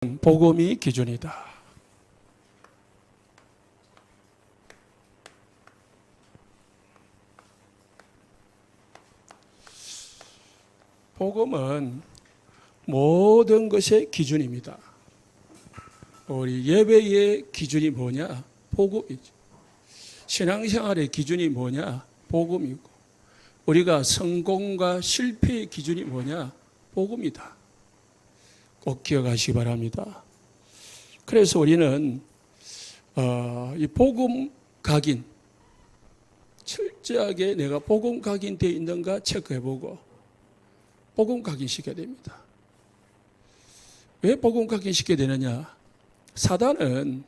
복음이 기준이다. 복음은 모든 것의 기준입니다. 우리 예배의 기준이 뭐냐? 복음이죠. 신앙생활의 기준이 뭐냐? 복음이고, 우리가 성공과 실패의 기준이 뭐냐? 복음이다. 꼭 기억하시기 바랍니다. 그래서 우리는 이 복음 각인, 철저하게 내가 복음 각인되어 있는가 체크해보고 복음 각인시켜야 됩니다. 왜 복음 각인시켜야 되느냐? 사단은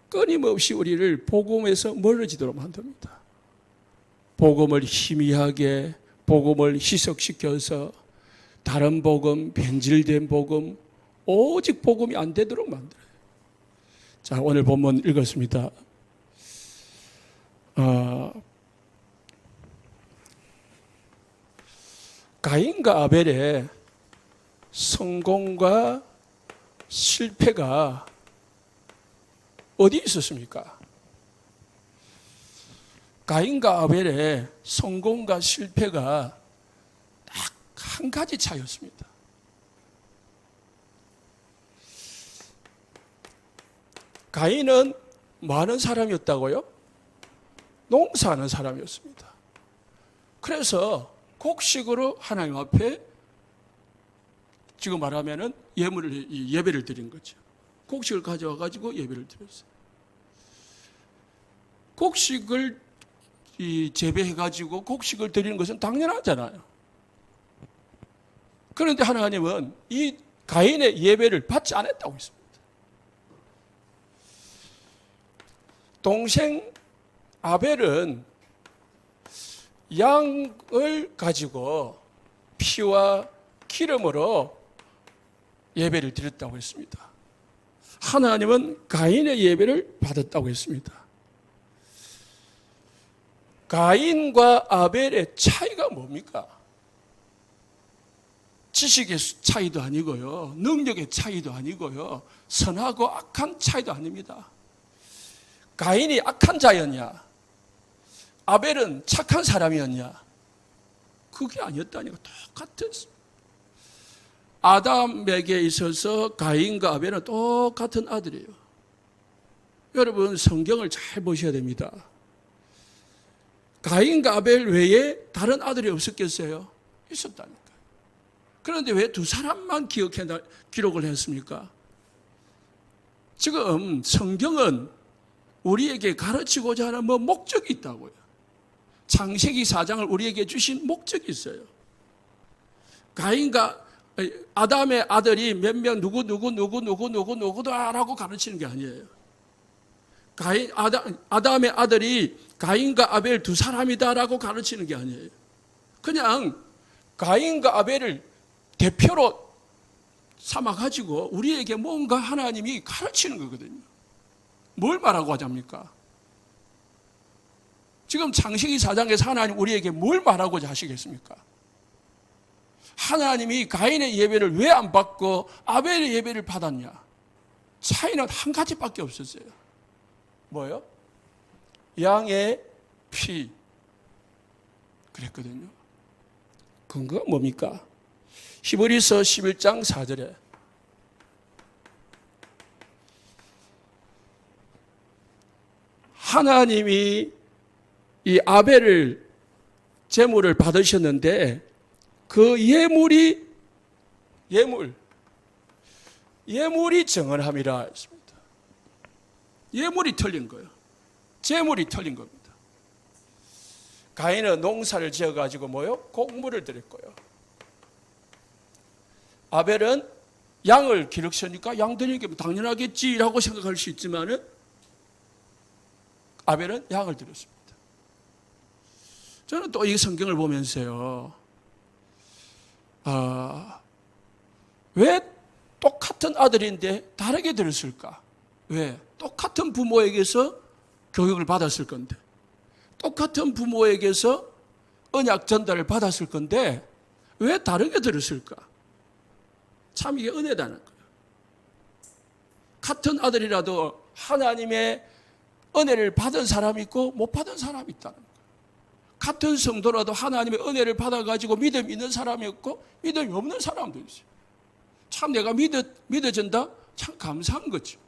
끊임없이 우리를 복음에서 멀어지도록 만듭니다. 복음을 희미하게, 복음을 희석시켜서 다른 복음, 변질된 복음, 오직 복음이 안 되도록 만들어요. 자, 오늘 본문 읽었습니다. 가인과 아벨의 성공과 실패가 어디 있었습니까? 가인과 아벨의 성공과 실패가 딱 한 가지 차이였습니다. 가인은 많은 사람이었다고요? 농사하는 사람이었습니다. 그래서 곡식으로 하나님 앞에 지금 말하면은 예배를 드린 거죠. 곡식을 가져와 가지고 예배를 드렸어요. 곡식을 재배해 가지고 곡식을 드리는 것은 당연하잖아요. 그런데 하나님은 이 가인의 예배를 받지 않았다고 했습니다. 동생 아벨은 양을 가지고 피와 기름으로 예배를 드렸다고 했습니다. 하나님은 가인의 예배를 받았다고 했습니다. 가인과 아벨의 차이가 뭡니까? 지식의 차이도 아니고요, 능력의 차이도 아니고요, 선하고 악한 차이도 아닙니다. 가인이 악한 자였냐? 아벨은 착한 사람이었냐? 그게 아니었다니까. 똑같았습니다. 아담에게 있어서 가인과 아벨은 똑같은 아들이에요. 여러분, 성경을 잘 보셔야 됩니다. 가인과 아벨 외에 다른 아들이 없었겠어요? 있었다니까요. 그런데 왜 두 사람만 기록을 했습니까? 지금 성경은 우리에게 가르치고자 하는 목적이 있다고요. 창세기 4장을 우리에게 주신 목적이 있어요. 가인과 아담의 아들이 몇 명 누구다라고 가르치는 게 아니에요. 아담의 아들이 가인과 아벨 두 사람이다라고 가르치는 게 아니에요. 그냥 가인과 아벨을 대표로 삼아가지고 우리에게 뭔가 하나님이 가르치는 거거든요. 뭘 말하고 하자입니까? 지금 창세기 4장에서 하나님 우리에게 뭘 말하고자 하시겠습니까? 하나님이 가인의 예배를 왜 안 받고 아벨의 예배를 받았냐? 차이는 한 가지밖에 없었어요. 뭐요? 양의 피. 그랬거든요. 근거가 뭡니까? 히브리서 11장 4절에 하나님이 이 아벨을 제물을 받으셨는데 그 예물이 정언함이라 했습니다. 예물이 틀린 거예요. 제물이 틀린 겁니다. 가인은 농사를 지어가지고 뭐요? 곡물을 드렸고요. 아벨은 양을 기르시니까 양 드리는 게 당연하겠지라고 생각할 수 있지만은 아벨은 양을 드렸습니다. 저는 또 이 성경을 보면서요, 왜 똑같은 아들인데 다르게 들었을까? 왜? 똑같은 부모에게서 교육을 받았을 건데, 똑같은 부모에게서 언약 전달을 받았을 건데 왜 다르게 들었을까? 참 이게 은혜다는 거예요. 같은 아들이라도 하나님의 은혜를 받은 사람이 있고 못 받은 사람이 있다는 거예요. 같은 성도라도 하나님의 은혜를 받아가지고 믿음이 있는 사람이 있고 믿음이 없는 사람도 있어요. 참 내가 믿어진다? 참 감사한 거죠.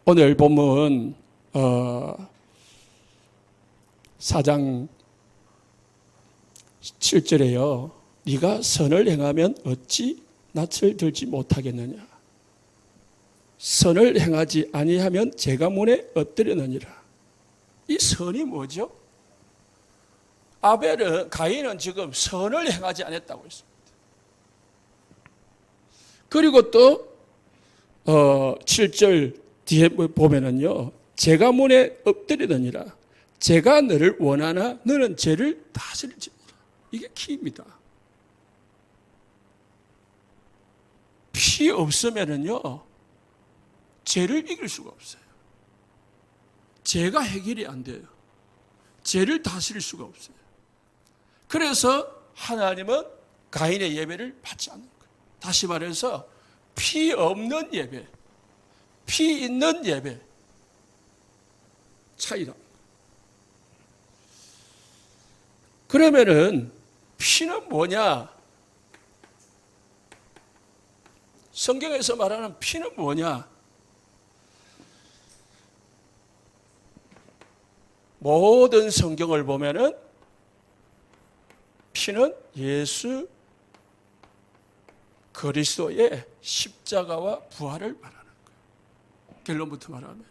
오늘 본문 4장 7절에요. 네가 선을 행하면 어찌 낯을 들지 못하겠느냐. 선을 행하지 아니하면 제가 문에 엎드려느니라. 이 선이 뭐죠? 가인은 지금 선을 행하지 않았다고 했습니다. 그리고 또 7절 뒤에 보면은요, 제가 문에 엎드리느니라. 제가 너를 원하나 너는 죄를 다스릴지니라. 이게 키입니다. 피 없으면은요, 죄를 이길 수가 없어요. 죄가 해결이 안 돼요. 죄를 다스릴 수가 없어요. 그래서 하나님은 가인의 예배를 받지 않는 거예요. 다시 말해서 피 없는 예배, 피 있는 예배 차이다. 그러면은 피는 뭐냐? 성경에서 말하는 피는 뭐냐? 모든 성경을 보면은 피는 예수 그리스도의 십자가와 부활을 말하는 거예요. 결론부터 말하면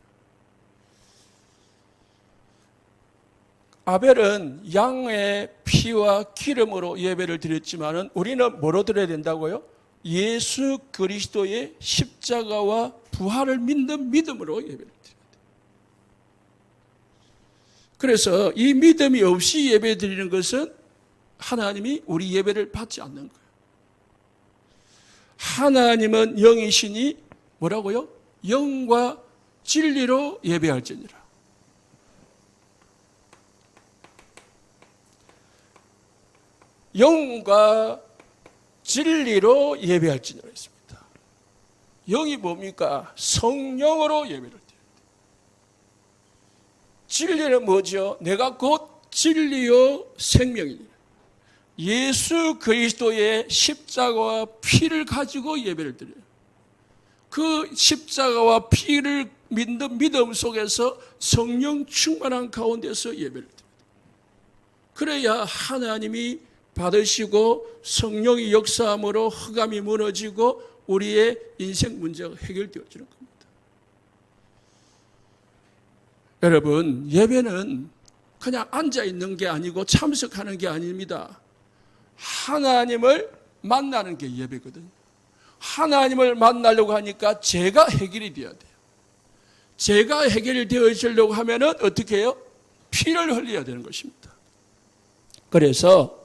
아벨은 양의 피와 기름으로 예배를 드렸지만은 우리는 뭐로 드려야 된다고요? 예수 그리스도의 십자가와 부활을 믿는 믿음으로 예배를 드려야 돼요. 그래서 이 믿음이 없이 예배 드리는 것은 하나님이 우리 예배를 받지 않는 거예요. 하나님은 영이시니 뭐라고요? 영과 진리로 예배할지니라. 영과 진리로 예배할지니라 했습니다. 영이 뭡니까? 성령으로 예배를 드려야 돼요. 진리는 뭐죠? 내가 곧 진리요 생명이니라. 예수 그리스도의 십자가와 피를 가지고 예배를 드려요. 그 십자가와 피를 믿는 믿음 속에서 성령 충만한 가운데서 예배를 드려요. 그래야 하나님이 받으시고 성령이 역사함으로 흑암이 무너지고 우리의 인생 문제가 해결되어지는 겁니다. 여러분, 예배는 그냥 앉아있는 게 아니고 참석하는 게 아닙니다. 하나님을 만나는 게 예배거든요. 하나님을 만나려고 하니까 죄가 해결이 되어야 돼요. 죄가 해결이 되어지려고 하면은 어떻게 해요? 피를 흘려야 되는 것입니다. 그래서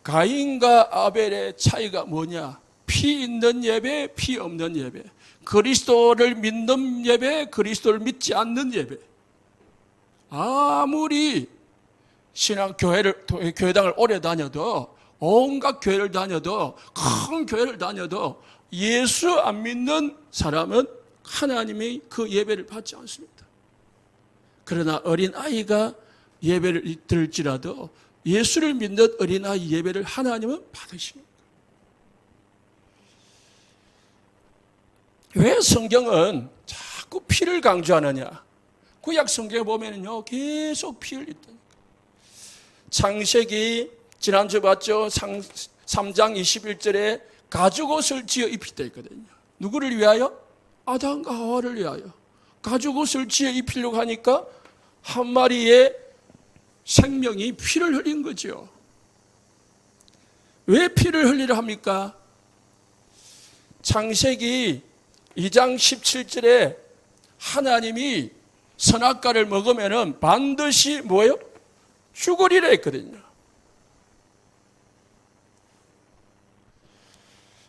가인과 아벨의 차이가 뭐냐? 피 있는 예배, 피 없는 예배. 그리스도를 믿는 예배, 그리스도를 믿지 않는 예배. 아무리 교회당을 오래 다녀도, 온갖 교회를 다녀도, 큰 교회를 다녀도 예수 안 믿는 사람은 하나님이 그 예배를 받지 않습니다. 그러나 어린아이가 예배를 들을지라도 예수를 믿는 어린아이 예배를 하나님은 받으십니다. 왜 성경은 자꾸 피를 강조하느냐? 구약 성경에 보면요, 계속 피 흘린다니까. 창세기 지난주 봤죠? 3장 21절에 가죽옷을 지어 입히다 있거든요. 누구를 위하여? 아담과 하와를 위하여. 가죽옷을 지어 입히려고 하니까 한 마리의 생명이 피를 흘린 거죠. 왜 피를 흘리려 합니까? 창세기 2장 17절에 하나님이 선악과를 먹으면 반드시 뭐예요? 죽으리라 했거든요.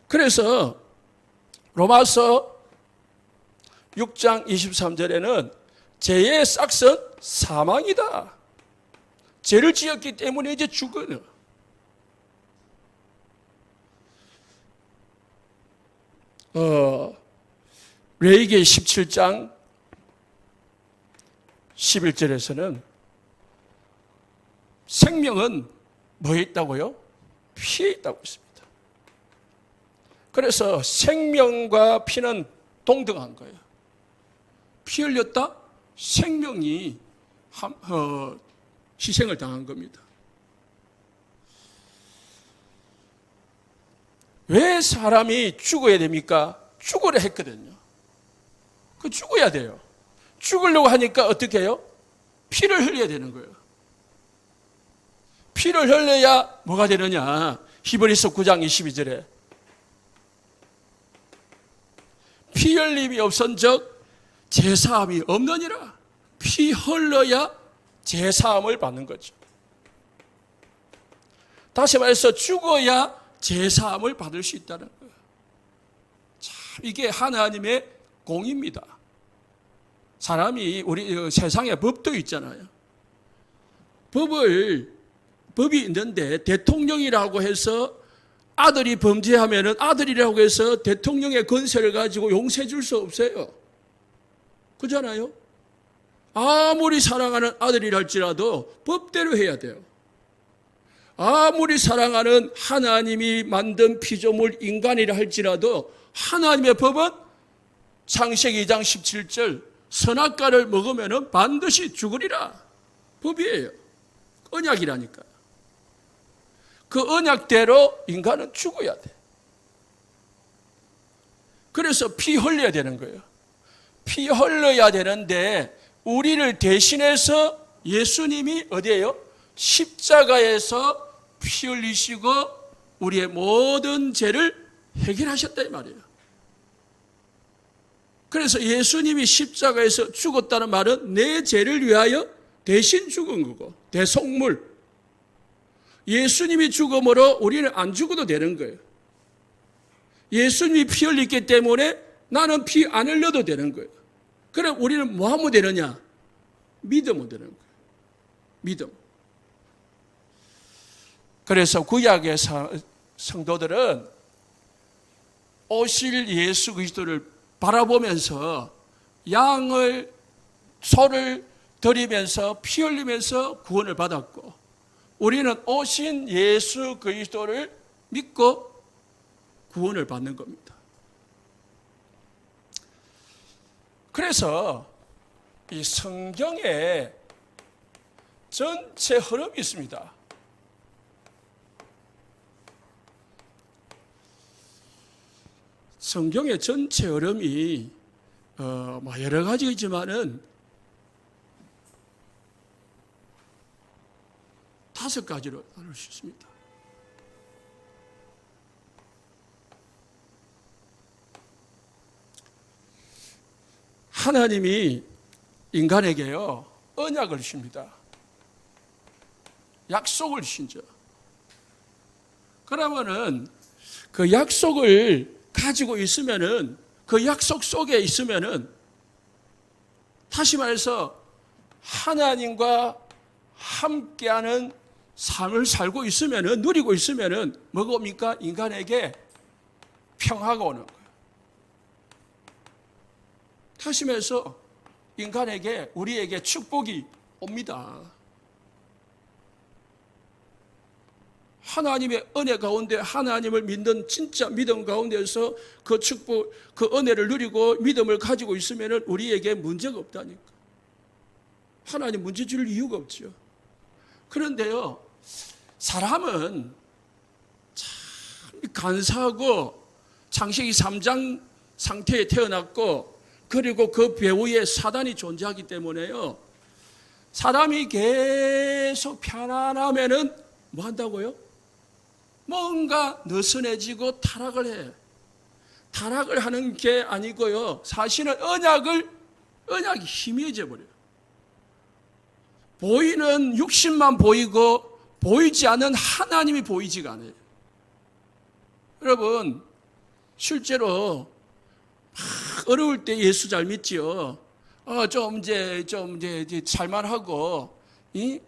그래서 로마서 6장 23절에는 죄의 싹은 사망이다. 죄를 지었기 때문에 이제 죽어요. 레위기 17장 11절에서는 생명은 뭐에 있다고요? 피에 있다고 있습니다. 그래서 생명과 피는 동등한 거예요. 피 흘렸다? 생명이 희생을 당한 겁니다. 왜 사람이 죽어야 됩니까? 죽으려 했거든요. 그 죽어야 돼요. 죽으려고 하니까 어떻게 해요? 피를 흘려야 되는 거예요. 피를 흘려야 뭐가 되느냐? 히브리서 9장 22절에 피 흘림이 없은즉 제사함이 없느니라. 피 흘러야 제사함을 받는 거죠. 다시 말해서 죽어야 제사함을 받을 수 있다는 거예요. 참 이게 하나님의 공입니다. 사람이 우리 세상에 법도 있잖아요. 법이 있는데 대통령이라고 해서 아들이 범죄하면은 아들이라고 해서 대통령의 권세를 가지고 용서해 줄 수 없어요. 그렇잖아요? 아무리 사랑하는 아들이랄지라도 법대로 해야 돼요. 아무리 사랑하는 하나님이 만든 피조물 인간이라 할지라도 하나님의 법은 창세기 2장 17절 선악과를 먹으면 반드시 죽으리라. 법이에요. 언약이라니까. 그 언약대로 인간은 죽어야 돼. 그래서 피 흘려야 되는 거예요. 피 흘려야 되는데 우리를 대신해서 예수님이 어디에요? 십자가에서 피 흘리시고 우리의 모든 죄를 해결하셨다 이 말이에요. 그래서 예수님이 십자가에서 죽었다는 말은 내 죄를 위하여 대신 죽은 거고 대속물. 예수님이 죽음으로 우리는 안 죽어도 되는 거예요. 예수님이 피 흘렸기 때문에 나는 피 안 흘려도 되는 거예요. 그럼 우리는 뭐 하면 되느냐? 믿으면 되는 거예요. 믿음. 그래서 구약의 성도들은 오실 예수 그리스도를 바라보면서 소를 드리면서 피 흘리면서 구원을 받았고 우리는 오신 예수 그리스도를 믿고 구원을 받는 겁니다. 그래서 이 성경에 전체 흐름이 있습니다. 성경의 전체 흐름이 여러 가지이지만은 5가지로 나눌 수 있습니다. 하나님이 인간에게요 언약을 주십니다. 약속을 주신죠. 그러면은 그 약속을 가지고 있으면은 그 약속 속에 있으면은 다시 말해서 하나님과 함께하는 삶을 살고 있으면은 누리고 있으면은 뭐가 옵니까? 인간에게 평화가 오는 거예요. 다시 말해서 인간에게 우리에게 축복이 옵니다. 하나님의 은혜 가운데 하나님을 믿는 진짜 믿음 가운데서 그 축복, 그 은혜를 누리고 믿음을 가지고 있으면 우리에게 문제가 없다니까. 하나님 문제 줄 이유가 없죠. 그런데요, 사람은 참 간사하고 창세기 3장 상태에 태어났고 그리고 그 배후에 사단이 존재하기 때문에요. 사람이 계속 편안하면은 뭐 한다고요? 뭔가 느슨해지고 타락을 해. 타락을 하는 게 아니고요. 사실은 언약이 희미해져 버려요. 보이는 육신만 보이고 보이지 않는 하나님이 보이지가 않아요. 여러분, 실제로 어려울 때 예수 잘 믿지요. 좀 이제 살만하고 이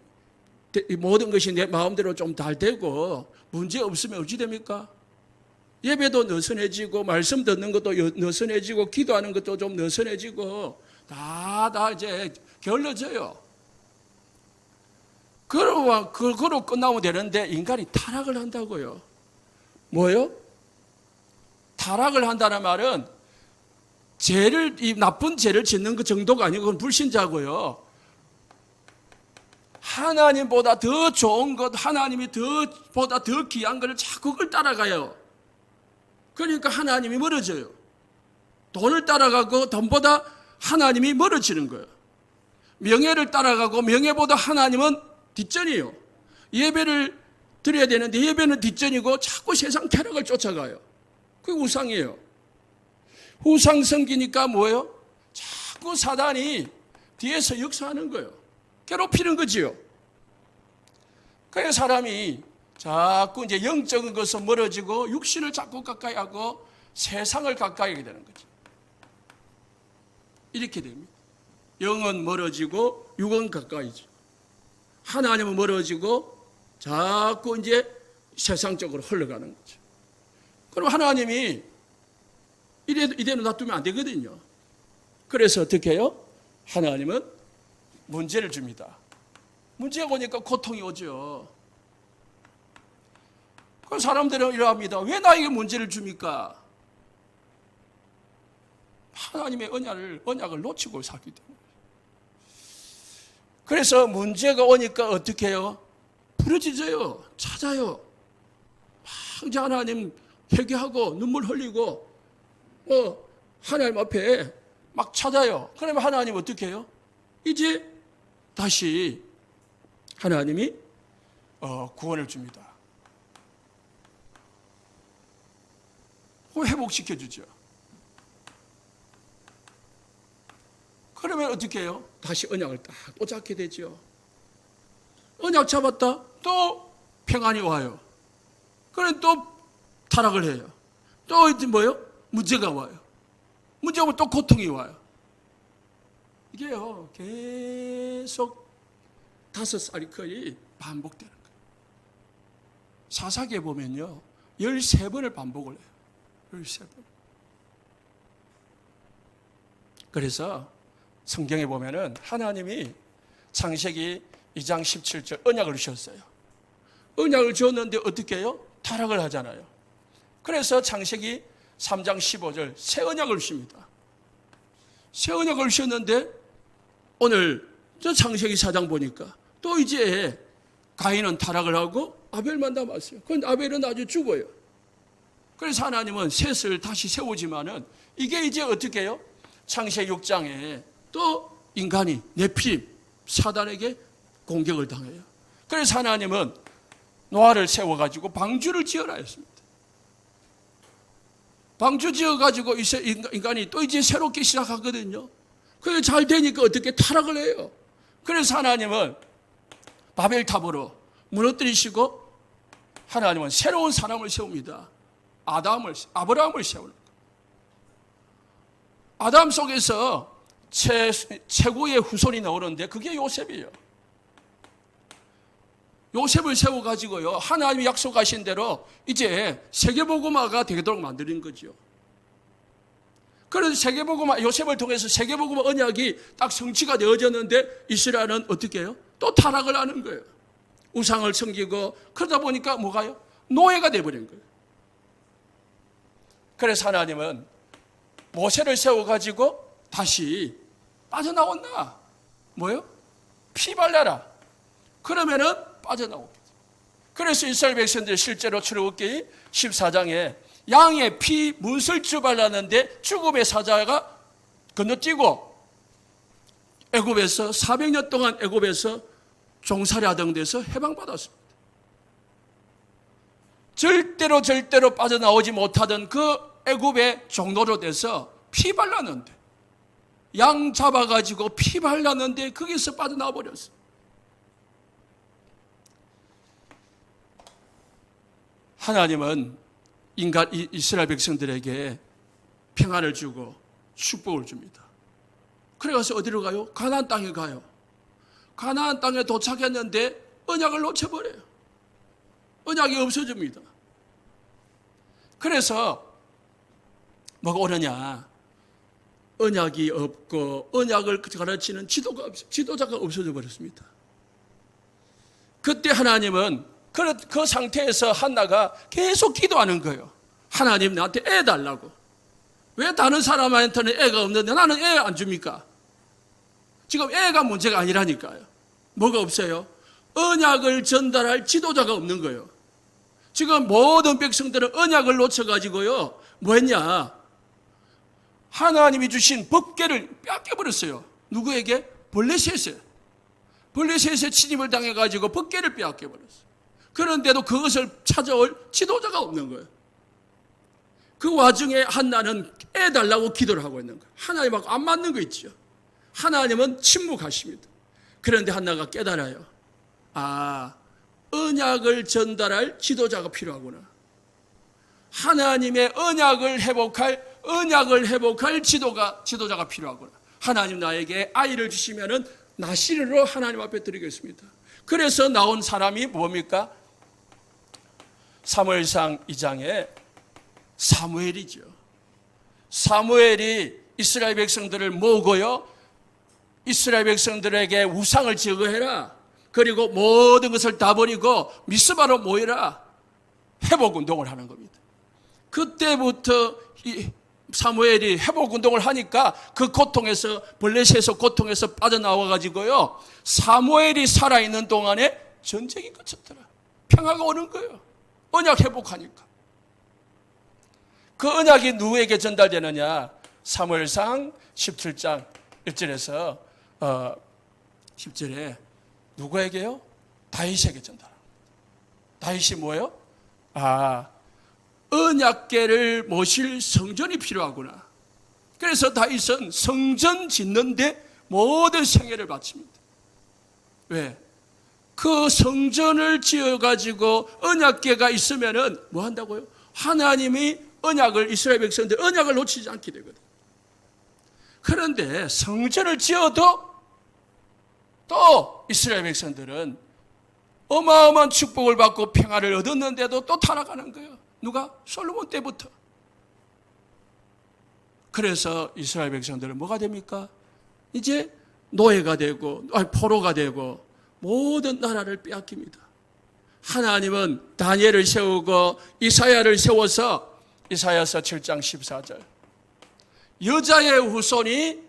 모든 것이 내 마음대로 좀 잘 되고 문제 없으면 어찌 됩니까? 예배도 느슨해지고 말씀 듣는 것도 느슨해지고 기도하는 것도 좀 느슨해지고 다 이제 게을러져요. 그러고 끝나면 되는데 인간이 타락을 한다고요. 뭐요? 타락을 한다는 말은 이 나쁜 죄를 짓는 그 정도가 아니고 그건 불신자고요. 하나님보다 더 좋은 것, 하나님이 보다 더 귀한 것을 자꾸 그걸 따라가요. 그러니까 하나님이 멀어져요. 돈을 따라가고 돈보다 하나님이 멀어지는 거예요. 명예를 따라가고 명예보다 하나님은 뒷전이에요. 예배를 드려야 되는데 예배는 뒷전이고 자꾸 세상 쾌락을 쫓아가요. 그게 우상이에요. 우상 섬기니까 뭐예요? 자꾸 사단이 뒤에서 역사하는 거예요. 괴롭히는 거지요. 그래서 사람이 자꾸 이제 영적인 것은 멀어지고 육신을 자꾸 가까이 하고 세상을 가까이 하게 되는 거죠. 이렇게 됩니다. 영은 멀어지고 육은 가까이죠. 하나님은 멀어지고 자꾸 이제 세상적으로 흘러가는 거죠. 그럼 하나님이 이대로 놔두면 안 되거든요. 그래서 어떻게 해요? 하나님은 문제를 줍니다. 문제가 오니까 고통이 오죠. 그 사람들은 이러합니다. 왜 나에게 문제를 줍니까? 하나님의 언약을 놓치고 살기 때문에. 그래서 문제가 오니까 어떻게 해요? 부러지져요. 찾아요. 막 이제 하나님 회개하고 눈물 흘리고 하나님 앞에 막 찾아요. 그러면 하나님 어떻게 해요? 이제 다시 하나님이 구원을 줍니다. 회복시켜 주죠. 그러면 어떻게 해요? 다시 언약을 딱 또 잡게 되죠. 언약 잡았다 또 평안이 와요. 그럼 또 타락을 해요. 또 이제 뭐요? 문제가 와요. 문제가 오면 또 고통이 와요. 이게요 계속 5살이 거의 반복되는 거예요. 사사기에 보면요 13번을 반복을 해요. 13번. 그래서 성경에 보면은 하나님이 창세기 2장 17절 언약을 주셨어요. 언약을 주었는데 어떻게 해요? 타락을 하잖아요. 그래서 창세기 3장 15절 새 언약을 주십니다. 새 언약을 주셨는데 오늘 저 창세기 4장 보니까 또 이제 가인은 타락을 하고 아벨만 남았어요. 그런데 아벨은 아주 죽어요. 그래서 하나님은 셋을 다시 세우지만은 이게 이제 어떻게 해요? 창세기 6장에 또 인간이 네피림 사단에게 공격을 당해요. 그래서 하나님은 노아를 세워가지고 방주를 지어라 했습니다. 방주 지어가지고 인간이 또 이제 새롭게 시작하거든요. 그게 잘 되니까 어떻게 타락을 해요. 그래서 하나님은 바벨탑으로 무너뜨리시고 하나님은 새로운 사람을 세웁니다. 아브라함을 세우는 거예요. 아담 속에서 최고의 후손이 나오는데 그게 요셉이에요. 요셉을 세워가지고요 하나님이 약속하신 대로 이제 세계복음화가 되도록 만드는 거죠. 그래서 요셉을 통해서 세계복음화 언약이 딱 성취가 되어졌는데 이스라엘은 어떻게 해요? 또 타락을 하는 거예요. 우상을 섬기고 그러다 보니까 뭐가요? 노예가 되어버린 거예요. 그래서 하나님은 모세를 세워가지고 다시 빠져나온다. 뭐요? 피 발라라. 그러면은 빠져나오겠죠. 그래서 이스라엘 백성들이 실제로 출애굽기 14장에 양의 피 문설주 발랐는데 죽음의 사자가 건너뛰고 애굽에서 400년 동안 애굽에서 종살이 하던 데서 해방받았습니다. 절대로 빠져나오지 못하던 그 애굽의 종로로 돼서 피 발랐는데 양 잡아가지고 피 발랐는데 거기서 빠져나와 버렸어요. 하나님은 이스라엘 백성들에게 평안을 주고 축복을 줍니다. 그래서 어디로 가요? 가나안 땅에 가요. 가나안 땅에 도착했는데 언약을 놓쳐버려요. 언약이 없어집니다. 그래서 뭐가 오느냐? 언약이 없고 언약을 가르치는 지도자가 없어져 버렸습니다. 그때 하나님은 그 상태에서 한나가 계속 기도하는 거예요. 하나님 나한테 애 달라고. 왜 다른 사람한테는 애가 없는데 나는 애 안 줍니까? 지금 애가 문제가 아니라니까요. 뭐가 없어요? 언약을 전달할 지도자가 없는 거예요. 지금 모든 백성들은 언약을 놓쳐가지고요. 뭐 했냐? 하나님이 주신 법궤를 빼앗겨버렸어요. 누구에게? 블레셋에. 블레셋에 침입을 당해가지고 법궤를 빼앗겨버렸어요. 그런데도 그것을 찾아올 지도자가 없는 거예요. 그 와중에 한나는 애 달라고 기도를 하고 있는 거예요. 하나님하고 안 맞는 거 있죠. 하나님은 침묵하십니다. 그런데 한나가 깨달아요. 아, 언약을 전달할 지도자가 필요하구나. 하나님의 언약을 회복할 지도자가 필요하구나. 하나님 나에게 아이를 주시면은 나시르로 하나님 앞에 드리겠습니다. 그래서 나온 사람이 뭡니까? 사무엘상 2장에 사무엘이죠. 사무엘이 이스라엘 백성들을 모으고요. 이스라엘 백성들에게 우상을 제거해라. 그리고 모든 것을 다 버리고 미스바로 모이라. 회복운동을 하는 겁니다. 그때부터 사무엘이 회복운동을 하니까 그 고통에서, 블레셋에서 고통에서 빠져나와가지고요. 사무엘이 살아있는 동안에 전쟁이 끝쳤더라. 평화가 오는 거예요. 언약 회복하니까. 그 언약이 누구에게 전달되느냐? 사무엘상 17장 1절에서 10절에 누구에게요? 다윗에게 전달합니다. 다윗이 뭐예요? 아, 언약궤를 모실 성전이 필요하구나. 그래서 다윗은 성전 짓는데 모든 생애를 바칩니다. 왜? 그 성전을 지어가지고 언약궤가 있으면은 뭐 한다고요? 하나님이 이스라엘 백성들 언약을 놓치지 않게 되거든. 그런데 성전을 지어도 또 이스라엘 백성들은 어마어마한 축복을 받고 평화를 얻었는데도 또 타락하는 거예요. 누가? 솔로몬 때부터. 그래서 이스라엘 백성들은 뭐가 됩니까? 이제 노예가 되고 포로가 되고 모든 나라를 빼앗깁니다. 하나님은 다니엘을 세우고 이사야를 세워서 이사야서 7장 14절 여자의 후손이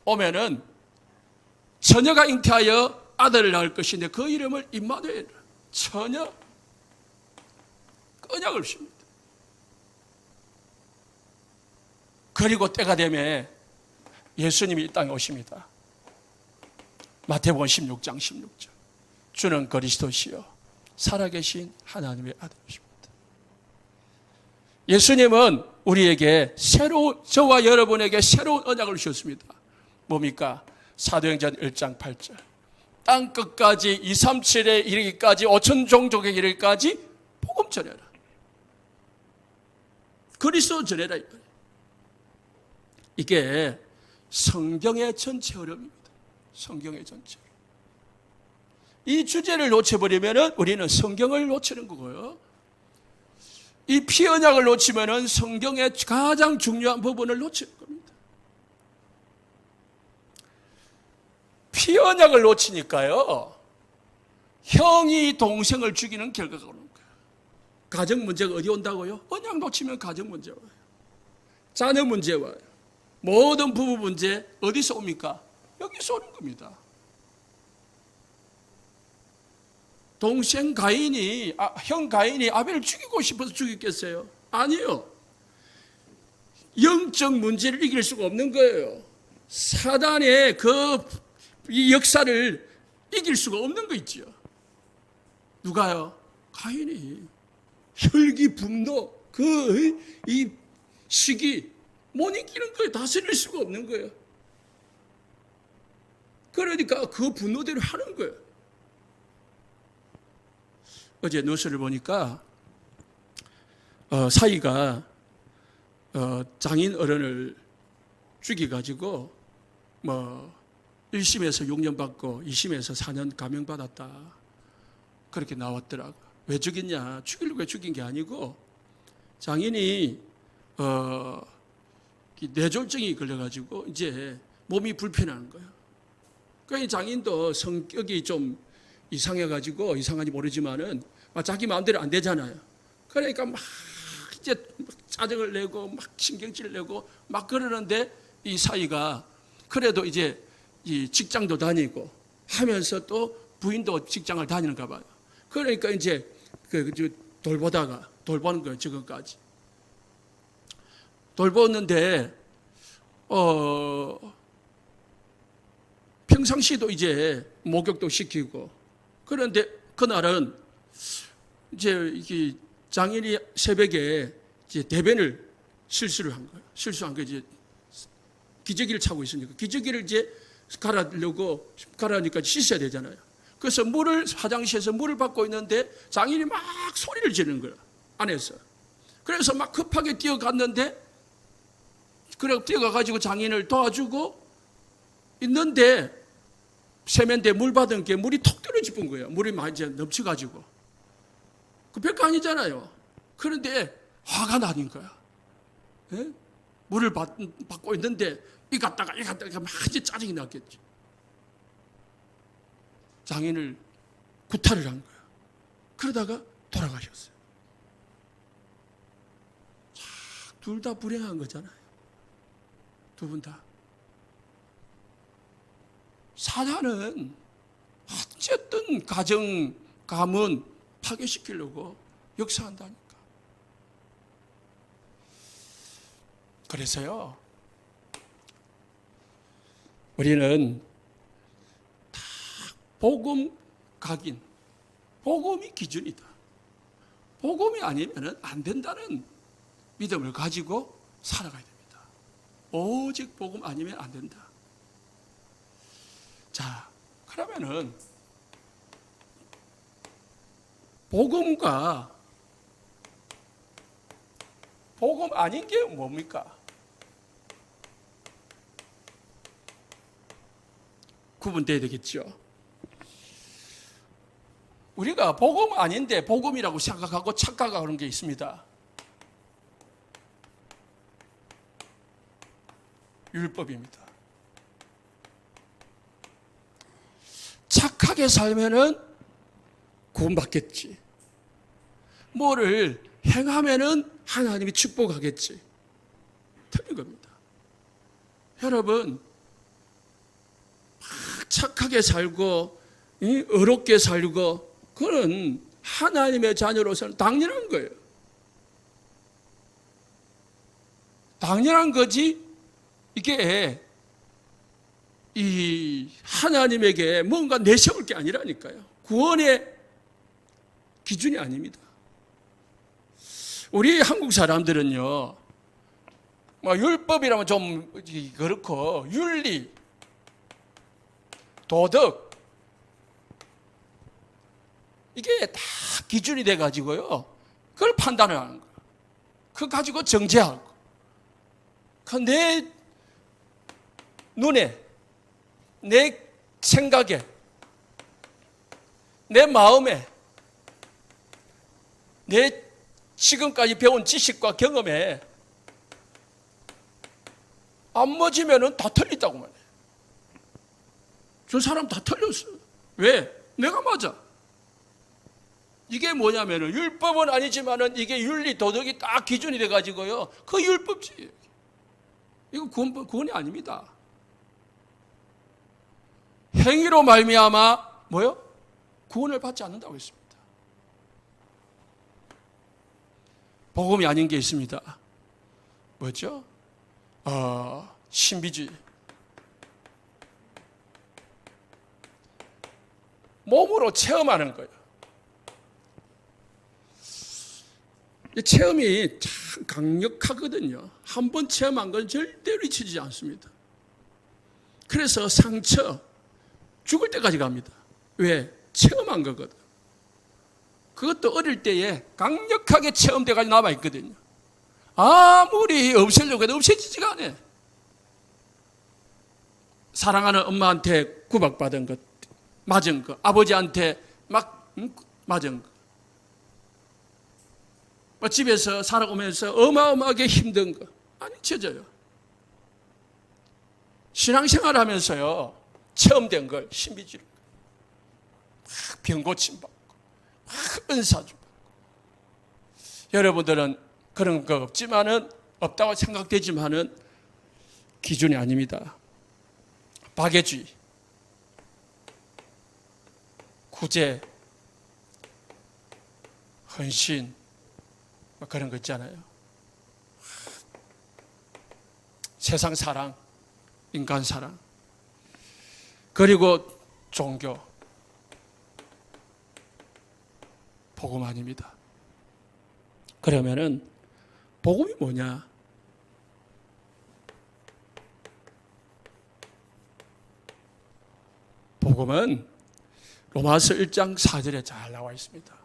오면은 처녀가 잉태하여 아들을 낳을 것인데 그 이름을 임마누엘, 처녀, 언약을 주십니다. 그리고 때가 되면 예수님이 이 땅에 오십니다. 마태복음 16장 16절 주는 그리스도시요 살아계신 하나님의 아들이십니다. 예수님은 우리에게 저와 여러분에게 새로운 언약을 주셨습니다. 뭡니까? 사도행전 1장 8절 땅 끝까지 237에 이르기까지 5천 종족에 이르기까지 복음 전해라. 그리스도 전해라. 이게 성경의 전체 흐름입니다. 성경의 전체. 이 주제를 놓쳐버리면 우리는 성경을 놓치는 거고요. 이 피언약을 놓치면 성경의 가장 중요한 부분을 놓치는 겁니다. 피언약을 놓치니까요. 형이 동생을 죽이는 결과가 오는 거예요. 가정 문제가 어디 온다고요? 언약 놓치면 가정 문제 와요. 자녀 문제 와요. 모든 부부 문제 어디서 옵니까? 여기서 오는 겁니다. 형 가인이 아벨을 죽이고 싶어서 죽였겠어요? 아니요. 영적 문제를 이길 수가 없는 거예요. 사단의 이 역사를 이길 수가 없는 거 있죠. 누가요? 가인이 혈기, 분노, 이 시기 못 이기는 거예요. 다스릴 수가 없는 거예요. 그러니까 그 분노대로 하는 거예요. 어제 뉴스를 보니까 사이가 장인 어른을 죽여가지고 1심에서 6년 받고 2심에서 4년 감형받았다. 그렇게 나왔더라고. 왜 죽였냐? 죽이려고 죽인 게 아니고 장인이 뇌졸중이 걸려가지고 이제 몸이 불편한 거예요. 그러니까 이 장인도 성격이 좀 이상해가지고 이상한지 모르지만은 자기 마음대로 안 되잖아요. 그러니까 막 이제 짜증을 내고 막 신경질을 내고 막 그러는데 이 사이가 그래도 이제 이 직장도 다니고 하면서 또 부인도 직장을 다니는가 봐요. 그러니까 이제 돌보는 거예요. 지금까지 돌보는데 평상시도 이제 목욕도 시키고 그런데 그날은 이제 이게 장인이 새벽에 이제 대변을 실수를 한 거예요. 실수한 게 이제 기저귀를 차고 있으니까 기저귀를 이제 가라니까 씻어야 되잖아요. 그래서 화장실에서 물을 받고 있는데 장인이 막 소리를 지르는 거예요. 안에서. 그래서 막 급하게 뛰어갔는데 그래 뛰어가가지고 장인을 도와주고 있는데 세면대에 물 받은 게 물이 톡 떨어지는 거예요. 물이 막 이제 넘쳐가지고. 그 별거 아니잖아요. 그런데 화가 나는 거야. 예? 물을 받고 있는데 이 갔다가 막 이제 짜증이 났겠지. 장인을 구타를 한 거야. 그러다가 돌아가셨어요. 둘 다 불행한 거잖아요. 두 분 다. 사단은 어쨌든 가정, 가문 파괴시키려고 역사한다니까. 그래서요, 우리는 다 복음 각인, 복음이 기준이다. 복음이 아니면 안 된다는 믿음을 가지고 살아가야 됩니다. 오직 복음 아니면 안 된다. 자, 그러면은 복음과 복음 아닌 게 뭡니까? 구분돼야 되겠죠. 우리가 복음 아닌데 복음이라고 생각하고 착각하는 게 있습니다. 율법입니다. 착하게 살면은 구원받겠지. 뭐를 행하면은 하나님이 축복하겠지. 틀린 겁니다. 여러분, 착하게 살고 의롭게 살고 그건 하나님의 자녀로서는 당연한 거예요. 당연한 거지. 이게 이 하나님에게 뭔가 내세울 게 아니라니까요. 구원의 기준이 아닙니다. 우리 한국 사람들은요, 뭐 율법이라면 좀 그렇고 윤리, 도덕 이게 다 기준이 돼 가지고요, 그걸 판단을 하는 거예요. 그거 가지고 정죄하고, 내 눈에, 내 생각에, 내 마음에, 내 지금까지 배운 지식과 경험에 안 맞으면 다 틀리다고 말해요. 저 사람 다 틀렸어. 왜? 내가 맞아. 이게 뭐냐면은 율법은 아니지만은 이게 윤리 도덕이 딱 기준이 돼 가지고요, 그 율법지. 이거 구원이 아닙니다. 행위로 말미암아 뭐요? 구원을 받지 않는다고 했습니다. 복음이 아닌 게 있습니다. 뭐죠? 신비주의. 몸으로 체험하는 거예요. 체험이 참 강력하거든요. 한 번 체험한 건 절대로 잊혀지지 않습니다. 그래서 상처, 죽을 때까지 갑니다. 왜? 체험한 거거든. 그것도 어릴 때에 강력하게 체험돼가지고 남아있거든요. 아무리 없애려고 해도 없애지지가 않아. 사랑하는 엄마한테 구박받은 것, 맞은 것, 아버지한테 막 맞은 것, 집에서 살아오면서 어마어마하게 힘든 거 안 잊혀져요. 신앙생활 하면서요, 체험된 걸 신비주의 막 병 고침받고 막 은사 주고. 여러분들은 그런 거 없지만은, 없다고 생각되지만은 기준이 아닙니다. 박애주의, 구제, 헌신, 뭐 그런 거 있잖아요. 세상 사랑, 인간 사랑, 그리고 종교, 복음 아닙니다. 그러면은 복음이 뭐냐? 복음은 로마서 1장 4절에 잘 나와 있습니다.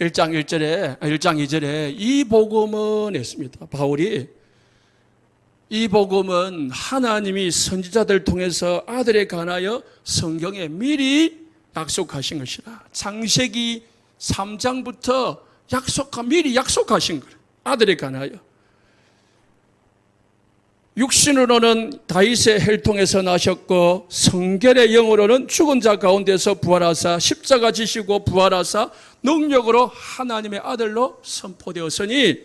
1장 2절에 이 복음은 했습니다. 바울이 이 복음은 하나님이 선지자들 통해서 아들에 관하여 성경에 미리 약속하신 것이라. 창세기 3장부터 미리 약속하신 거예요. 아들에 관하여. 육신으로는 다윗의 혈통에서 나셨고 성결의 영으로는 죽은 자 가운데서 부활하사 십자가 지시고 부활하사 능력으로 하나님의 아들로 선포되었으니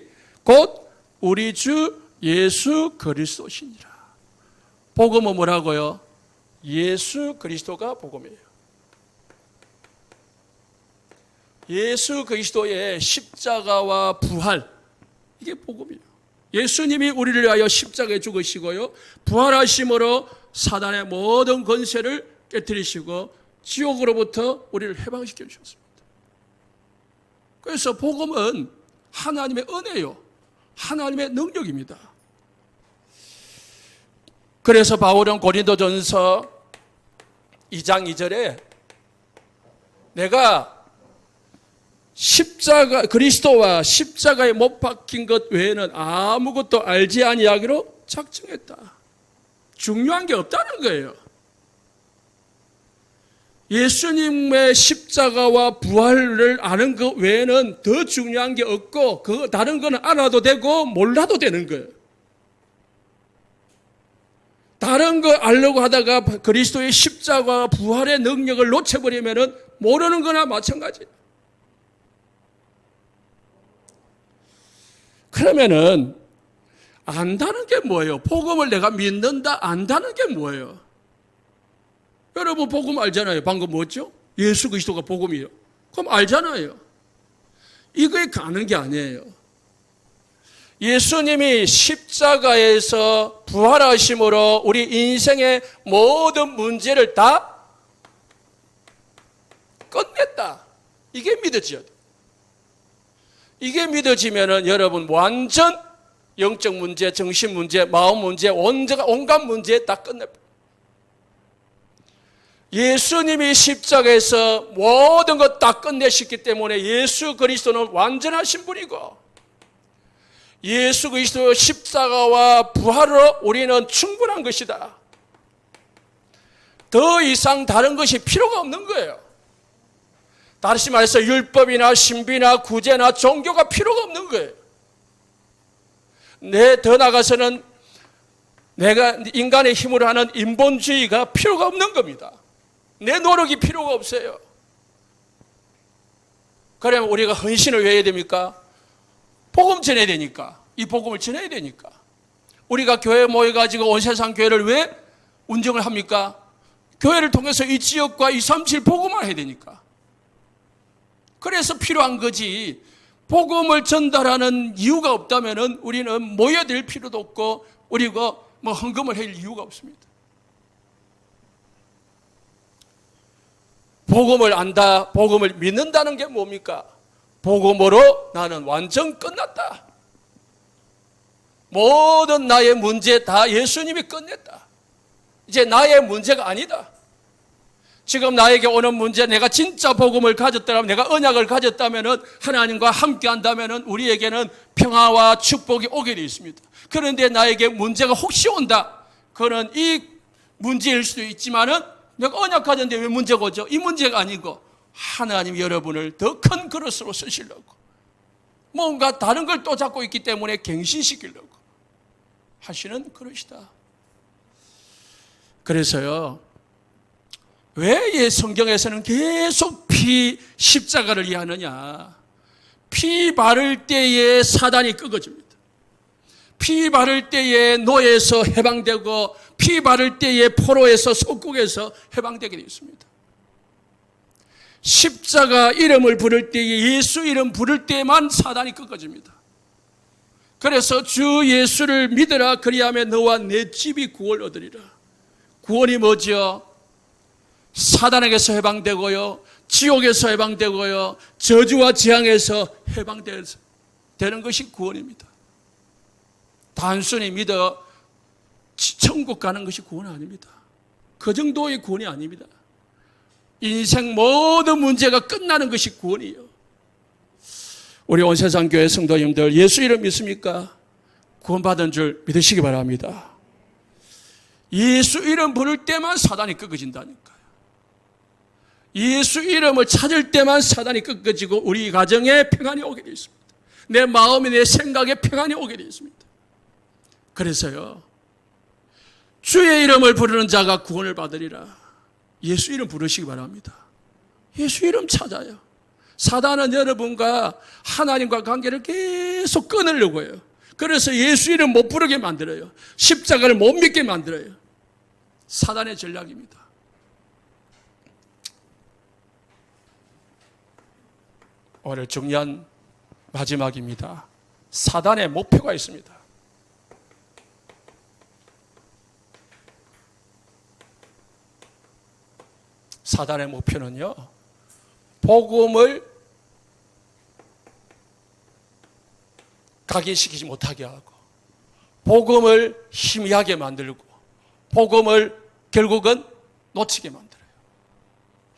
곧 우리 주 예수 그리스도시니라. 복음은 뭐라고요? 예수 그리스도가 복음이에요. 예수 그리스도의 십자가와 부활, 이게 복음이에요. 예수님이 우리를 위하여 십자가에 죽으시고요, 부활하심으로 사단의 모든 권세를 깨뜨리시고 지옥으로부터 우리를 해방시켜 주셨습니다. 그래서 복음은 하나님의 은혜요, 하나님의 능력입니다. 그래서 바울은 고린도전서 2장 2절에 내가 그리스도와 십자가에 못 박힌 것 외에는 아무것도 알지 아니하기로 작정했다. 중요한 게 없다는 거예요. 예수님의 십자가와 부활을 아는 것 외에는 더 중요한 게 없고, 다른 거는 알아도 되고 몰라도 되는 거예요. 다른 거 알려고 하다가 그리스도의 십자가와 부활의 능력을 놓쳐버리면 모르는 거나 마찬가지예요. 그러면은 안다는 게 뭐예요? 복음을 내가 믿는다, 안다는 게 뭐예요? 여러분 복음 알잖아요. 방금 뭐였죠? 예수 그리스도가 복음이에요. 그럼 알잖아요. 이거에 가는 게 아니에요. 예수님이 십자가에서 부활하심으로 우리 인생의 모든 문제를 다 끝냈다. 이게 믿어져야 돼요. 이게 믿어지면은 여러분 완전 영적 문제, 정신 문제, 마음 문제, 온갖 문제 다 끝냅니다. 예수님이 십자가에서 모든 것 다 끝내셨기 때문에 예수 그리스도는 완전하신 분이고, 예수 그리스도의 십자가와 부활로 우리는 충분한 것이다. 더 이상 다른 것이 필요가 없는 거예요. 다시 말해서 율법이나 신비나 구제나 종교가 필요가 없는 거예요. 더 나가서는 내가 인간의 힘으로 하는 인본주의가 필요가 없는 겁니다. 내 노력이 필요가 없어요. 그러면 우리가 헌신을 왜 해야 됩니까? 복음 전해야 되니까. 이 복음을 전해야 되니까. 우리가 교회에 모여가지고 온 세상 교회를 왜 운영을 합니까? 교회를 통해서 이 지역과 237 복음을 해야 되니까. 그래서 필요한 거지. 복음을 전달하는 이유가 없다면 우리는 모여들 필요도 없고 우리가 헌금을 할 이유가 없습니다. 복음을 안다, 복음을 믿는다는 게 뭡니까? 복음으로 나는 완전 끝났다. 모든 나의 문제 다 예수님이 끝냈다. 이제 나의 문제가 아니다. 지금 나에게 오는 문제, 내가 진짜 복음을 가졌다면, 내가 언약을 가졌다면, 하나님과 함께 한다면 우리에게는 평화와 축복이 오게 되어 있습니다. 그런데 나에게 문제가 혹시 온다. 그는 이 문제일 수도 있지만은 내가 언약 가졌는데 왜 문제가 오죠? 이 문제가 아니고 하나님 여러분을 더 큰 그릇으로 쓰시려고 뭔가 다른 걸 또 잡고 있기 때문에 갱신시키려고 하시는 그릇이다. 그래서요, 왜 성경에서는 계속 십자가를 이해하느냐? 피 바를 때에 사단이 끄어집니다. 피 바를 때에 노예에서 해방되고 피 바를 때에 포로에서 속국에서 해방되게 되어 있습니다. 십자가 이름을 부를 때에 예수 이름 부를 때만 사단이 끄어집니다. 그래서 주 예수를 믿으라 그리하면 너와 내 집이 구원을 얻으리라. 구원이 뭐죠? 사단에게서 해방되고요, 지옥에서 해방되고요, 저주와 재앙에서 해방되는 것이 구원입니다. 단순히 믿어 천국 가는 것이 구원 아닙니다. 그 정도의 구원이 아닙니다. 인생 모든 문제가 끝나는 것이 구원이에요. 우리 온 세상 교회 성도님들 예수 이름 믿습니까? 구원받은 줄 믿으시기 바랍니다. 예수 이름 부를 때만 사단이 꺾어진다니까요. 예수 이름을 찾을 때만 사단이 꺾어지고 우리 가정에 평안이 오게 되어 있습니다. 내 마음에 내 생각에 평안이 오게 되어 있습니다. 그래서요, 주의 이름을 부르는 자가 구원을 받으리라. 예수 이름 부르시기 바랍니다. 예수 이름 찾아요. 사단은 여러분과 하나님과 관계를 계속 끊으려고 해요. 그래서 예수 이름 못 부르게 만들어요. 십자가를 못 믿게 만들어요. 사단의 전략입니다. 오늘 중요한 마지막입니다. 사단의 목표가 있습니다. 사단의 목표는요, 복음을 각인시키지 못하게 하고 복음을 희미하게 만들고 복음을 결국은 놓치게 만들어요.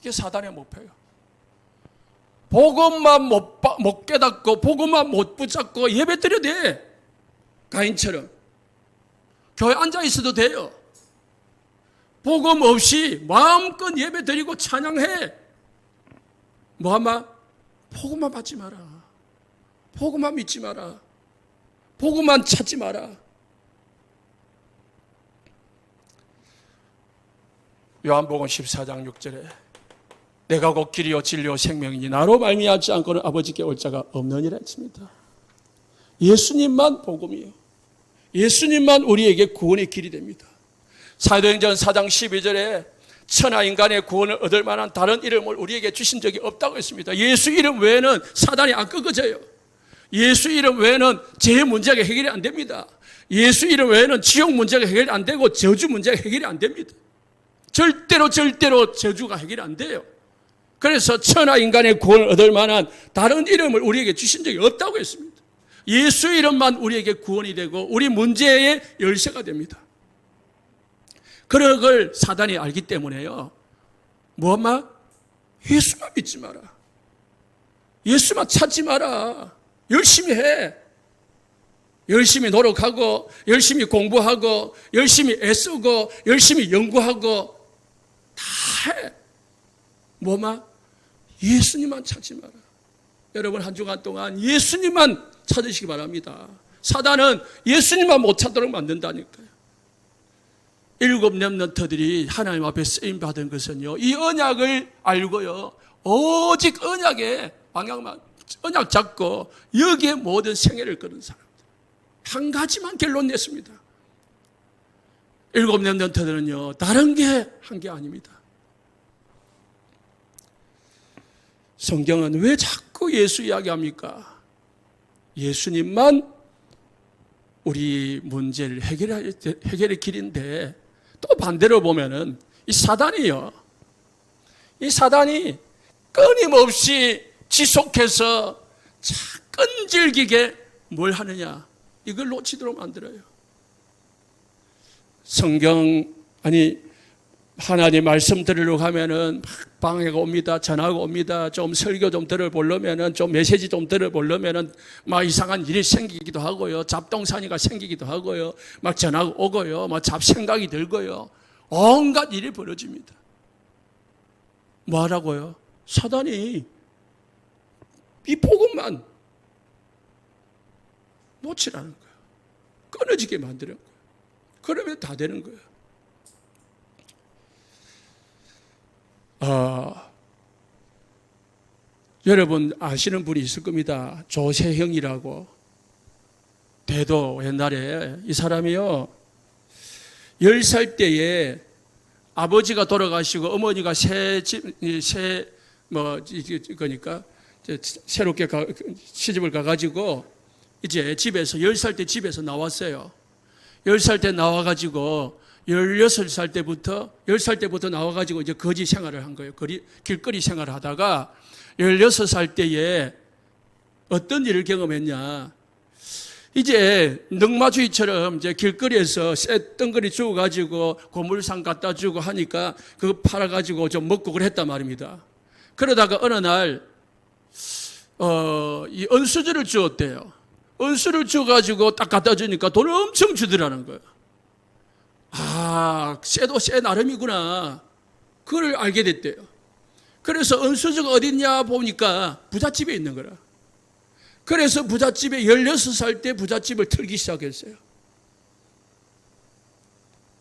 이게 사단의 목표예요. 복음만 못 깨닫고 복음만 못 붙잡고 예배 드려도 돼. 가인처럼 교회 앉아 있어도 돼요. 복음 없이 마음껏 예배 드리고 찬양해. 뭐하마? 복음만 받지 마라. 복음만 믿지 마라. 복음만 찾지 마라. 요한복음 14장 6절에 내가 곧 길이요 진리요 생명이니 나로 말미암지 않고는 아버지께 올 자가 없느니라 했습니다. 예수님만 복음이에요. 예수님만 우리에게 구원의 길이 됩니다. 사도행전 4장 12절에 천하 인간의 구원을 얻을 만한 다른 이름을 우리에게 주신 적이 없다고 했습니다. 예수 이름 외에는 사단이 안 꺾어져요. 예수 이름 외에는 죄의 문제가 해결이 안 됩니다. 예수 이름 외에는 지옥 문제가 해결이 안 되고 저주 문제가 해결이 안 됩니다. 절대로 저주가 해결이 안 돼요. 그래서 천하 인간의 구원을 얻을 만한 다른 이름을 우리에게 주신 적이 없다고 했습니다. 예수 이름만 우리에게 구원이 되고 우리 문제의 열쇠가 됩니다. 그런 걸 사단이 알기 때문에요, 뭐마? 예수만 믿지 마라. 예수만 찾지 마라. 열심히 해. 열심히 노력하고 열심히 공부하고 열심히 애쓰고 열심히 연구하고 다 해. 뭐마? 예수님만 찾지 마라. 여러분 한 주간 동안 예수님만 찾으시기 바랍니다. 사단은 예수님만 못 찾도록 만든다니까요. 7 렘넌트들이 하나님 앞에 쓰임받은 것은요, 이 언약을 알고요, 오직 언약에 방향만, 언약 잡고 여기에 모든 생애를 거는 사람들. 한 가지만 결론 냈습니다. 7 렘넌트들은요, 다른 게 한 게 아닙니다. 성경은 왜 자꾸 예수 이야기합니까? 예수님만 우리 문제를 해결의 길인데, 또 반대로 보면은 이 사단이 끊임없이 지속해서 끈질기게 뭘 하느냐, 이걸 놓치도록 만들어요. 하나님 말씀 들으려고 하면은 막 방해가 옵니다. 전화가 옵니다. 좀 설교 좀 들어보려면은, 좀 메시지 좀 들어보려면은 막 이상한 일이 생기기도 하고요. 잡동사니가 생기기도 하고요. 막 전화가 오고요. 막 잡생각이 들고요. 온갖 일이 벌어집니다. 뭐 하라고요? 사단이 이 복음만 놓치라는 거예요. 끊어지게 만드는 거예요. 그러면 다 되는 거예요. 여러분 아시는 분이 있을 겁니다. 조세형이라고. 대도 옛날에 이 사람이요, 10살 때에 아버지가 돌아가시고 어머니가 그러니까 새롭게 시집을 가가지고 이제 집에서 10살 때 집에서 나왔어요. 10살 때 나와가지고 16살 때부터 10살 때부터 나와가지고 이제 거지 생활을 한 거예요. 길거리 생활을 하다가 16살 때에 어떤 일을 경험했냐? 이제 넝마주의처럼 이제 길거리에서 쇠 덩거리 주워가지고 고물상 갖다 주고 하니까 그거 팔아가지고 좀 먹고 그랬단 말입니다. 그러다가 어느 날 이 은수저를 주었대요. 은수를 주어가지고 딱 갖다 주니까 돈을 엄청 주더라는 거예요. 아, 쇠도 쇠 나름이구나. 그걸 알게 됐대요. 그래서 은수저가 어딨냐 보니까 부잣집에 있는 거라. 그래서 부잣집에 16살 때 부잣집을 털기 시작했어요.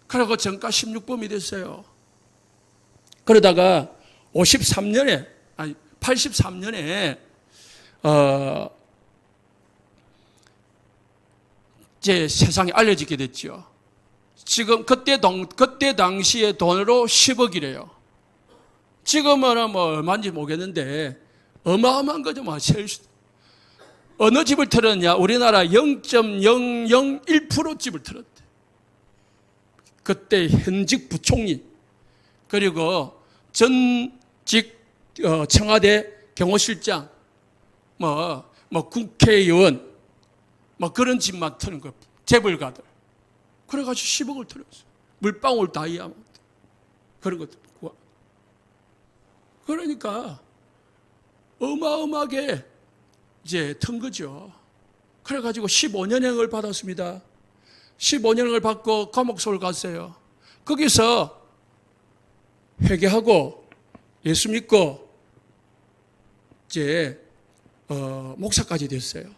그러고 정가 16범이 됐어요. 그러다가 83년에 이제 세상에 알려지게 됐죠. 지금 그때 당시의 돈으로 10억이래요. 지금은 뭐 얼마인지 모르겠는데 어마어마한 거죠. 뭐 어느 집을 털었냐? 우리나라 0.001% 집을 털었대. 그때 현직 부총리 그리고 전직 청와대 경호실장 뭐 국회의원 뭐 그런 집만 털은 거예요. 재벌가들. 그래가지고 10억을 털었어요. 물방울 다이아몬드 그런 것들. 그러니까 어마어마하게 이제 턴 거죠. 그래가지고 15년형을 받았습니다. 15년형을 받고 감옥소를 갔어요. 거기서 회개하고 예수 믿고 이제 목사까지 됐어요.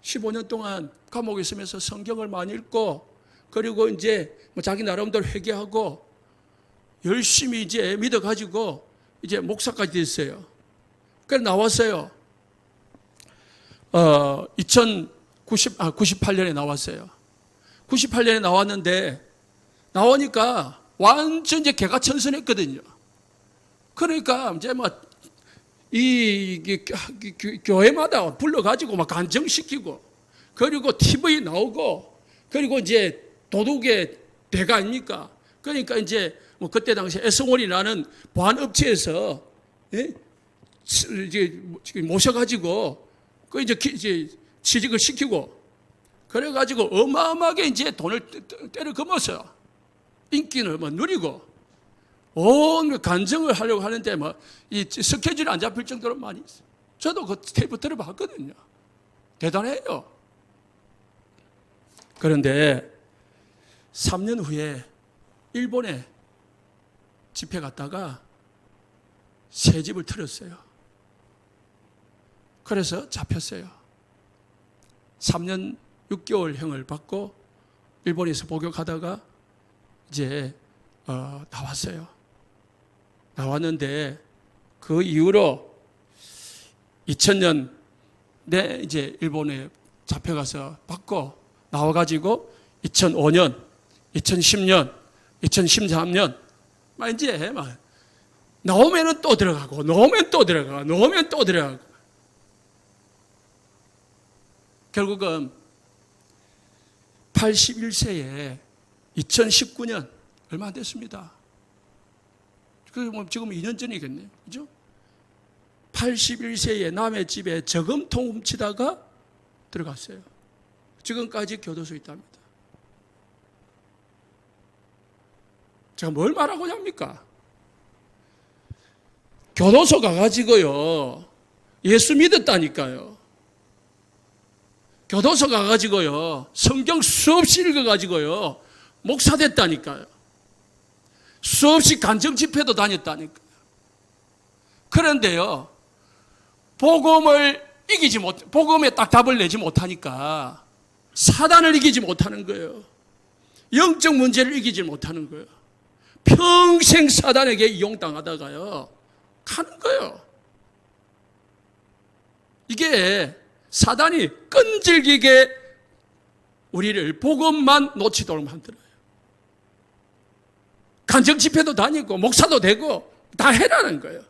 15년 동안 감옥에 있으면서 성경을 많이 읽고 그리고 이제 뭐 자기 나름대로 회개하고 열심히 이제 믿어가지고 이제 목사까지 됐어요. 그래서 나왔어요. 98년에 나왔어요. 98년에 나왔는데 나오니까 완전 이제 개가천선했거든요. 그러니까 이제 교회마다 불러가지고 막 간증시키고 그리고 TV 나오고 그리고 이제 도둑의 대가 아닙니까? 그러니까 이제 뭐 그때 당시에 애성원이라는 보안업체에서 이제 모셔가지고 그 이제 취직을 시키고 그래가지고 어마어마하게 이제 돈을 때려 검어서 인기를 누리고 온 간증을 하려고 하는데 이 스케줄이 안 잡힐 정도로 많이 있어요. 저도 그 테이프 들어봤거든요. 대단해요. 그런데 3년 후에 일본에 집회 갔다가 새 집을 털었어요. 그래서 잡혔어요. 3년 6개월형을 받고 일본에서 복역하다가 이제 나왔어요. 나왔는데 그 이후로 2000년에 이제 일본에 잡혀가서 받고 나와가지고 2005년, 2010년, 2013년 이제 나오면은 또 들어가고 나오면 또 들어가고 나오면 또 들어가고 결국은 81세에 2019년 얼마 안 됐습니다. 지금 2년 전이겠네요. 그죠? 81세에 남의 집에 저금통 훔치다가 들어갔어요. 지금까지 교도소에 있답니다. 제가 뭘 말하고자 합니까? 교도소 가가지고요. 예수 믿었다니까요. 교도소 가가지고요. 성경 수없이 읽어가지고요. 목사 됐다니까요. 수없이 간증 집회도 다녔다니까요. 그런데요, 복음에 딱 답을 내지 못하니까 사단을 이기지 못하는 거예요. 영적 문제를 이기지 못하는 거예요. 평생 사단에게 이용당하다가요, 가는 거예요. 이게 사단이 끈질기게 우리를 복음만 놓치도록 만들어요. 간증 집회도 다니고 목사도 되고 다 해라는 거예요.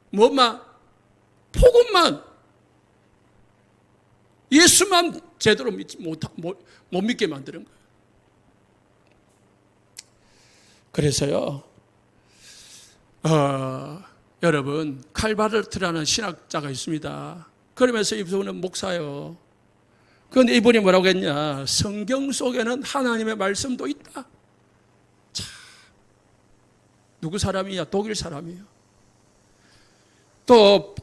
뭐만? 복음만. 예수만 제대로 못 믿게 만드는 거예요. 그래서요, 여러분, 칼바르트라는 신학자가 있습니다. 그러면서 이분은 목사요. 그런데 이분이 뭐라고 했냐? 성경 속에는 하나님의 말씀도 있다. 참, 누구 사람이냐? 독일 사람이에요. 또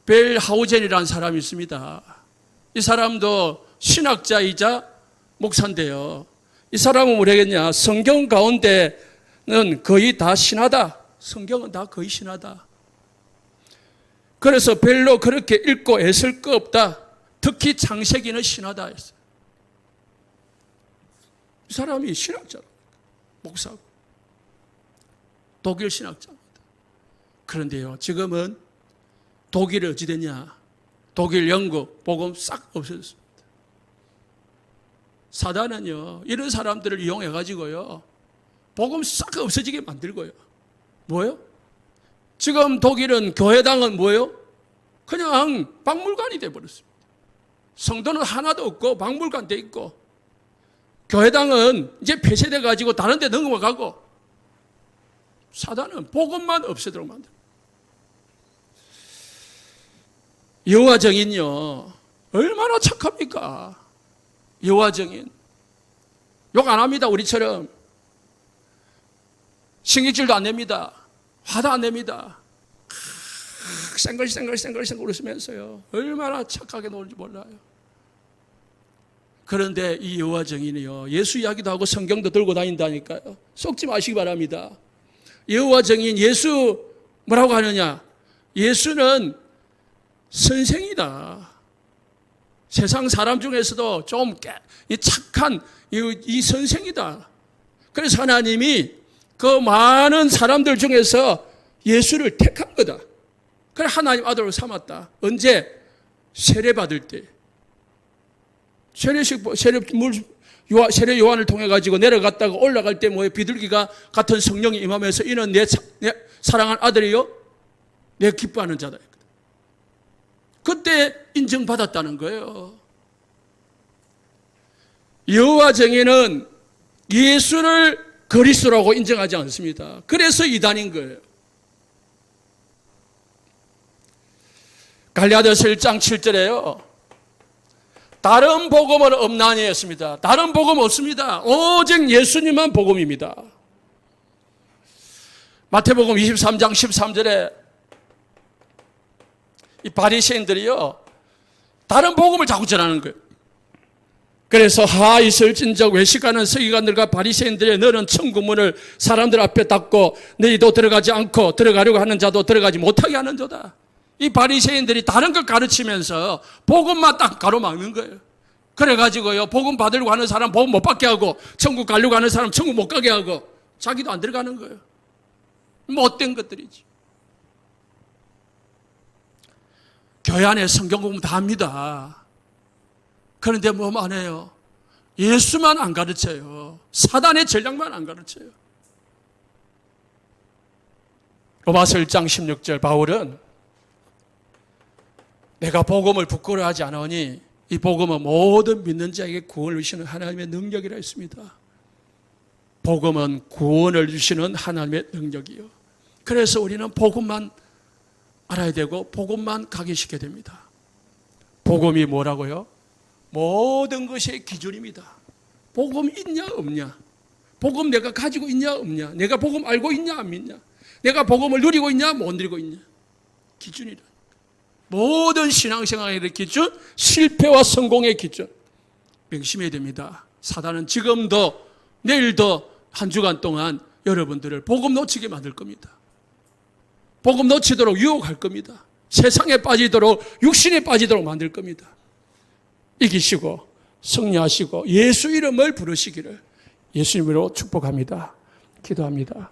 벨하우젠이라는 사람이 있습니다. 이 사람도 신학자이자 목사인데요. 이 사람은 뭐라겠냐? 성경 가운데는 거의 다 신하다. 성경은 다 거의 신하다. 그래서 별로 그렇게 읽고 애쓸 거 없다. 특히 창세기는 신하다 했어요. 이 사람이 신학자로, 목사고, 독일 신학자입니다. 그런데요, 지금은 독일이 어찌 됐냐? 독일, 영국, 복음 싹 없어졌습니다. 사단은요, 이런 사람들을 이용해가지고요, 복음 싹 없어지게 만들고요. 뭐요? 지금 독일은 교회당은 뭐요? 그냥 박물관이 돼버렸습니다. 성도는 하나도 없고 박물관 돼 있고, 교회당은 이제 폐쇄돼가지고 다른 데 넘어가고, 사단은 복음만 없애도록 만듭니다. 여호와 증인요, 얼마나 착합니까? 여호와 증인 욕 안 합니다. 우리처럼 신경질도 안 냅니다. 화도 안 냅니다. 생글생글 웃으면서요, 얼마나 착하게 노는지 몰라요. 그런데 이 여호와 증인이요, 예수 이야기도 하고 성경도 들고 다닌다니까요. 속지 마시기 바랍니다. 여호와 증인, 예수 뭐라고 하느냐? 예수는 선생이다. 세상 사람 중에서도 좀 착한 이 선생이다. 그래서 하나님이 그 많은 사람들 중에서 예수를 택한 거다. 그래 하나님 아들로 삼았다. 언제? 세례 받을 때. 세례 요한을 통해 가지고 내려갔다가 올라갈 때 뭐예요? 비둘기가 같은 성령이 임하면서 이는 내 사랑한 아들이요, 내 기뻐하는 자다. 그때 인정받았다는 거예요. 여호와 증인은 예수를 그리스도라고 인정하지 않습니다. 그래서 이단인 거예요. 갈라디아서 1장 7절에요. 다른 복음은 없나니 했습니다. 다른 복음 없습니다. 오직 예수님만 복음입니다. 마태복음 23장 13절에 이 바리새인들이요, 다른 복음을 자꾸 전하는 거예요. 그래서 하 있을진적 외식하는 서기관들과 바리새인들의 너는 천국문을 사람들 앞에 닫고 너희도 들어가지 않고 들어가려고 하는 자도 들어가지 못하게 하는 자다. 이 바리새인들이 다른 걸 가르치면서 복음만 딱 가로막는 거예요. 그래가지고요, 복음 받으려고 하는 사람 복음 못 받게 하고, 천국 가려고 하는 사람 천국 못 가게 하고, 자기도 안 들어가는 거예요. 못된 것들이지. 교회 안에 성경 공부 다 합니다. 그런데 뭐만 해요? 예수만 안 가르쳐요. 사단의 전략만 안 가르쳐요. 로마서 1장 16절 바울은 내가 복음을 부끄러워하지 않으니 이 복음은 모든 믿는 자에게 구원을 주시는 하나님의 능력이라 했습니다. 복음은 구원을 주시는 하나님의 능력이요. 그래서 우리는 복음만 알아야 되고 복음만 각인시켜야 됩니다. 복음이 뭐라고요? 모든 것의 기준입니다. 복음 있냐 없냐? 복음 내가 가지고 있냐 없냐? 내가 복음 알고 있냐 안 믿냐? 내가 복음을 누리고 있냐 못 누리고 있냐? 기준이다. 모든 신앙생활의 기준, 실패와 성공의 기준 명심해야 됩니다. 사단은 지금도 내일도 한 주간 동안 여러분들을 복음 놓치게 만들 겁니다. 복음 놓치도록 유혹할 겁니다. 세상에 빠지도록, 육신에 빠지도록 만들 겁니다. 이기시고 승리하시고 예수 이름을 부르시기를 예수 이름으로 축복합니다. 기도합니다.